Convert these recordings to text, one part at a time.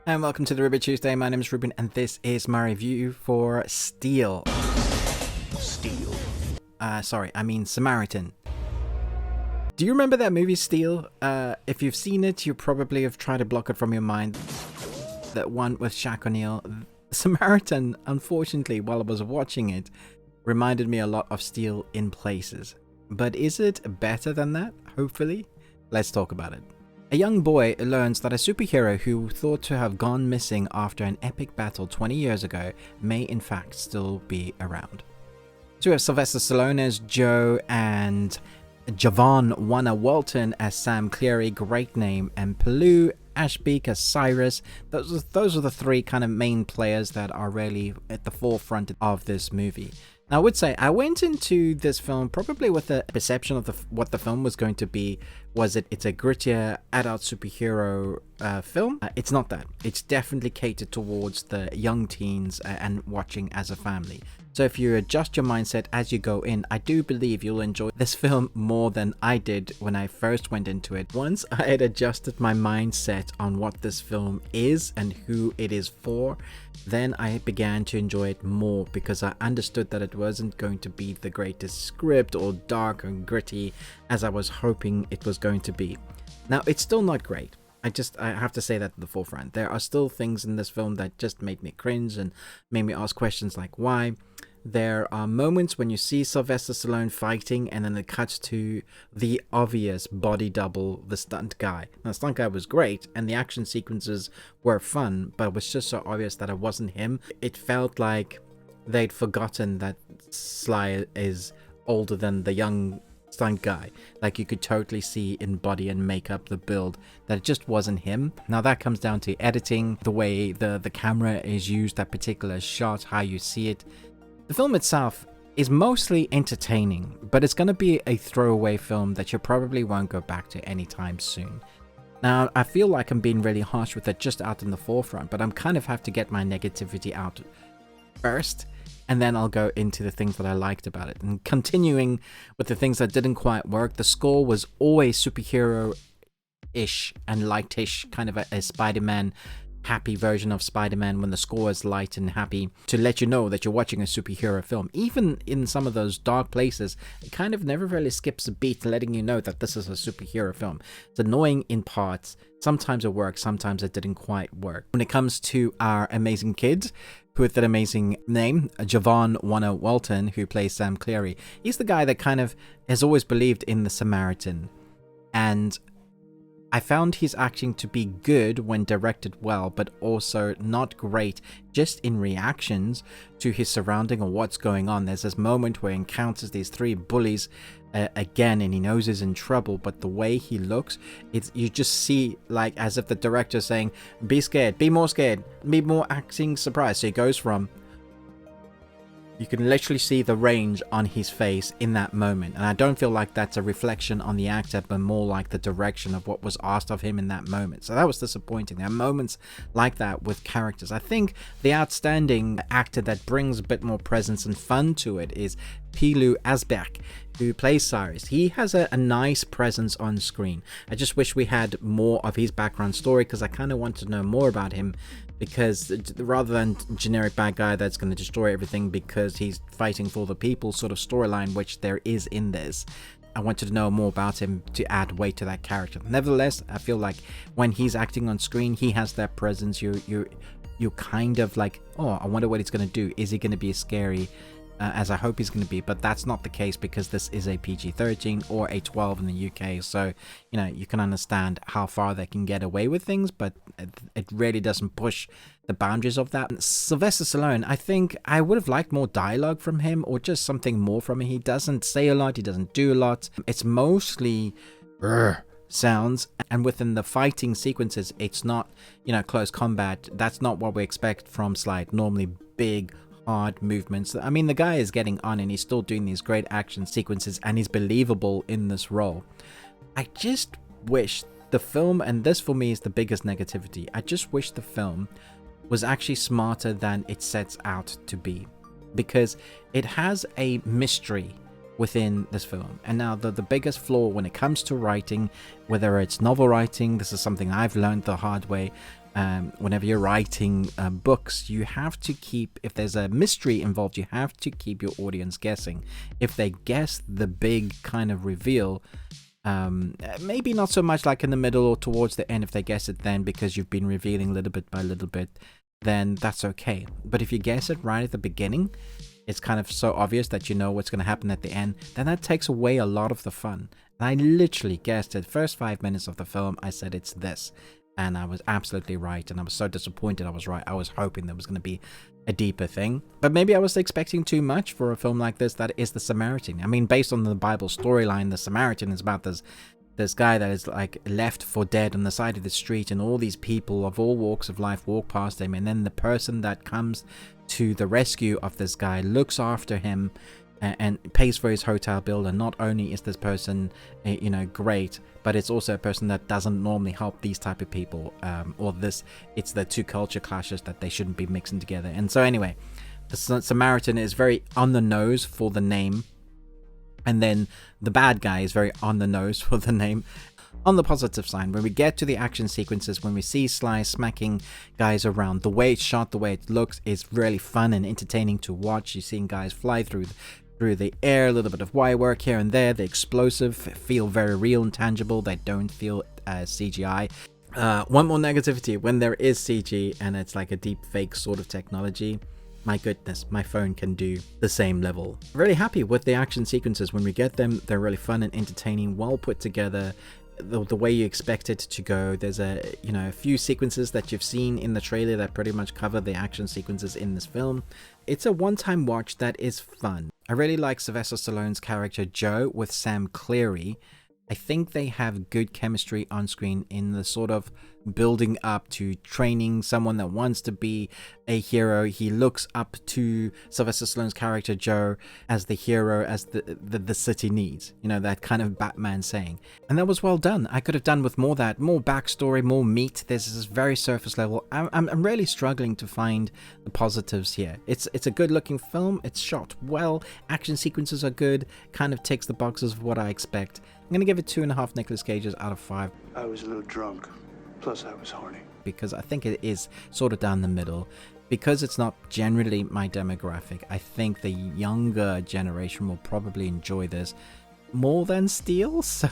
And welcome to the Review Tuesday. My name is Ruben, and this is my review for Steel. Samaritan. Do you remember that movie, Steel? If you've seen it, you probably have tried to block it from your mind. That one with Shaq O'Neal. Samaritan, unfortunately, while I was watching it, reminded me a lot of Steel in places. But is it better than that? Hopefully. Let's talk about it. A young boy learns that a superhero who thought to have gone missing after an epic battle 20 years ago may in fact still be around. So we have Sylvester Stallone as Joe and Javon Warner Walton as Sam Cleary, great name, and Palu Ashbeek as Cyrus. Those are the three kind of main players that are really at the forefront of this movie. Now, I would say I went into this film probably with a perception of what the film was going to be. It's a grittier adult superhero film? It's not that. It's definitely catered towards the young teens and watching as a family. So if you adjust your mindset as you go in, I do believe you'll enjoy this film more than I did when I first went into it. Once I had adjusted my mindset on what this film is and who it is for, then I began to enjoy it more because I understood that it wasn't going to be the greatest script or dark and gritty as I was hoping it was going to be. Now, it's still not great. I have to say that at the forefront. There are still things in this film that just made me cringe and made me ask questions like why. There are moments when you see Sylvester Stallone fighting and then it cuts to the obvious body double, the stunt guy. Now, the stunt guy was great and the action sequences were fun, but it was just so obvious that it wasn't him. It felt like they'd forgotten that Sly is older than the young stunt guy. Like you could totally see in body and makeup, the build, that it just wasn't him. Now that comes down to editing, the way the camera is used, that particular shot, how you see it. The film itself is mostly entertaining, but it's going to be a throwaway film that you probably won't go back to anytime soon. Now, I feel like I'm being really harsh with it just out in the forefront, but I'm kind of have to get my negativity out first, and then I'll go into the things that I liked about it. And continuing with the things that didn't quite work, the score was always superhero-ish and light-ish, kind of a Spider-Man happy version of Spider-Man when the score is light and happy to let you know that you're watching a superhero film. Even in some of those dark places, it kind of never really skips a beat letting you know that this is a superhero film. It's annoying in parts. Sometimes it works, sometimes it didn't quite work. When it comes to our amazing kid, with that amazing name, Javon Warner Walton, who plays Sam Cleary, he's the guy that kind of has always believed in the Samaritan. And I found his acting to be good when directed well, but also not great just in reactions to his surrounding or what's going on. There's this moment where he encounters these three bullies again, and he knows he's in trouble, but the way he looks, you just see like as if the director's saying, be scared, be more acting surprised. So he goes from, you can literally see the range on his face in that moment. And I don't feel like that's a reflection on the actor, but more like the direction of what was asked of him in that moment. So that was disappointing. There are moments like that with characters. I think the outstanding actor that brings a bit more presence and fun to it is Palu Ashbeek, who plays Cyrus. He has a nice presence on screen. I just wish we had more of his background story because I kind of want to know more about him, because rather than generic bad guy that's going to destroy everything because he's fighting for the people sort of storyline, which there is in this, I wanted to know more about him to add weight to that character. Nevertheless, I feel like when he's acting on screen, he has that presence. You're kind of like, oh, I wonder what he's going to do. Is he going to be scary as I hope he's going to be? But that's not the case because this is a PG-13 or a 12 in the UK. So, you can understand how far they can get away with things, but it really doesn't push the boundaries of that. Sylvester Stallone, I think I would have liked more dialogue from him or just something more from him. He doesn't say a lot. He doesn't do a lot. It's mostly sounds, and within the fighting sequences, it's not, close combat. That's not what we expect from Sly. Normally big, hard movements. I mean, the guy is getting on and he's still doing these great action sequences and he's believable in this role. I just wish the film, and this for me is the biggest negativity, I just wish the film was actually smarter than it sets out to be, because it has a mystery within this film. And now the biggest flaw when it comes to writing, whether it's novel writing, this is something I've learned the hard way, whenever you're writing books, you have to keep, if there's a mystery involved, you have to keep your audience guessing. If they guess the big kind of reveal, maybe not so much like in the middle or towards the end, if they guess it then because you've been revealing little bit by little bit, then that's okay. But if you guess it right at the beginning, it's kind of so obvious that you know what's going to happen at the end, then that takes away a lot of the fun. And I literally guessed it. First 5 minutes of the film, I said it's this. And I was absolutely right. And I was so disappointed I was right. I was hoping there was going to be a deeper thing. But maybe I was expecting too much for a film like this that is The Samaritan. I mean, based on the Bible storyline, The Samaritan is about this guy that is like left for dead on the side of the street, and all these people of all walks of life walk past him, and then the person that comes to the rescue of this guy looks after him and pays for his hotel bill. And not only is this person great, but it's also a person that doesn't normally help these type of people, it's the two culture clashes that they shouldn't be mixing together. And so anyway, the Samaritan is very on the nose for the name, and then the bad guy is very on the nose for the name. On the positive side, when we get to the action sequences, when we see Sly smacking guys around, the way it's shot, the way it looks is really fun and entertaining to watch. You're seeing guys fly through the air, a little bit of wire work here and there. The explosive feel very real and tangible. They don't feel CGI. One more negativity, when there is CG and it's like a deep fake sort of technology, my goodness, my phone can do the same level. Really happy with the action sequences. When we get them, they're really fun and entertaining, well put together, the way you expect it to go. There's a few sequences that you've seen in the trailer that pretty much cover the action sequences in this film. It's a one-time watch that is fun. I really like Sylvester Stallone's character Joe with Sam Cleary. I think they have good chemistry on screen in the sort of building up to training someone that wants to be a hero. He looks up to Sylvester Stallone's character Joe as the hero, as the city needs. That kind of Batman saying. And that was well done. I could have done with more backstory, more meat. This is very surface level. I'm really struggling to find the positives here. It's a good looking film. It's shot well. Action sequences are good. Kind of ticks the boxes of what I expect. I'm going to give it 2.5 Nicolas Cages out of 5. I was a little drunk. Plus, I was horny. Because I think it is sort of down the middle. Because it's not generally my demographic, I think the younger generation will probably enjoy this more than Steel. So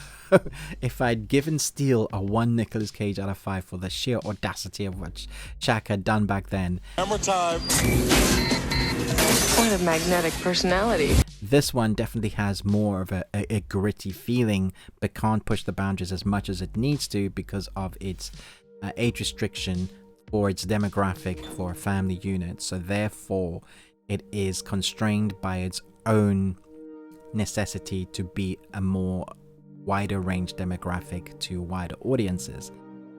if I'd given Steel a 1 Nicolas Cage out of 5 for the sheer audacity of what Shaq had done back then. Camera time. What a magnetic personality. This one definitely has more of a gritty feeling, but can't push the boundaries as much as it needs to because of its age restriction or its demographic for a family unit. So therefore, it is constrained by its own necessity to be a more wider range demographic to wider audiences.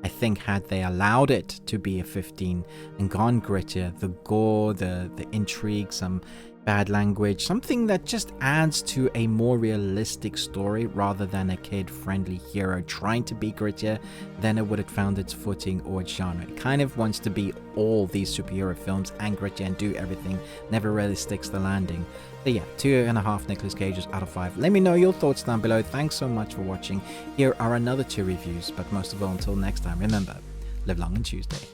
I think had they allowed it to be a 15 and gone grittier, the gore, the intrigue, some bad language, something that just adds to a more realistic story rather than a kid-friendly hero trying to be grittier, then it would have found its footing or its genre. It kind of wants to be all these superhero films and grittier and do everything, never really sticks the landing. So yeah, 2.5 Nicolas Cages out of 5. Let me know your thoughts down below. Thanks so much for watching. Here are another 2 reviews, but most of all, until next time, remember, live long and Tuesday.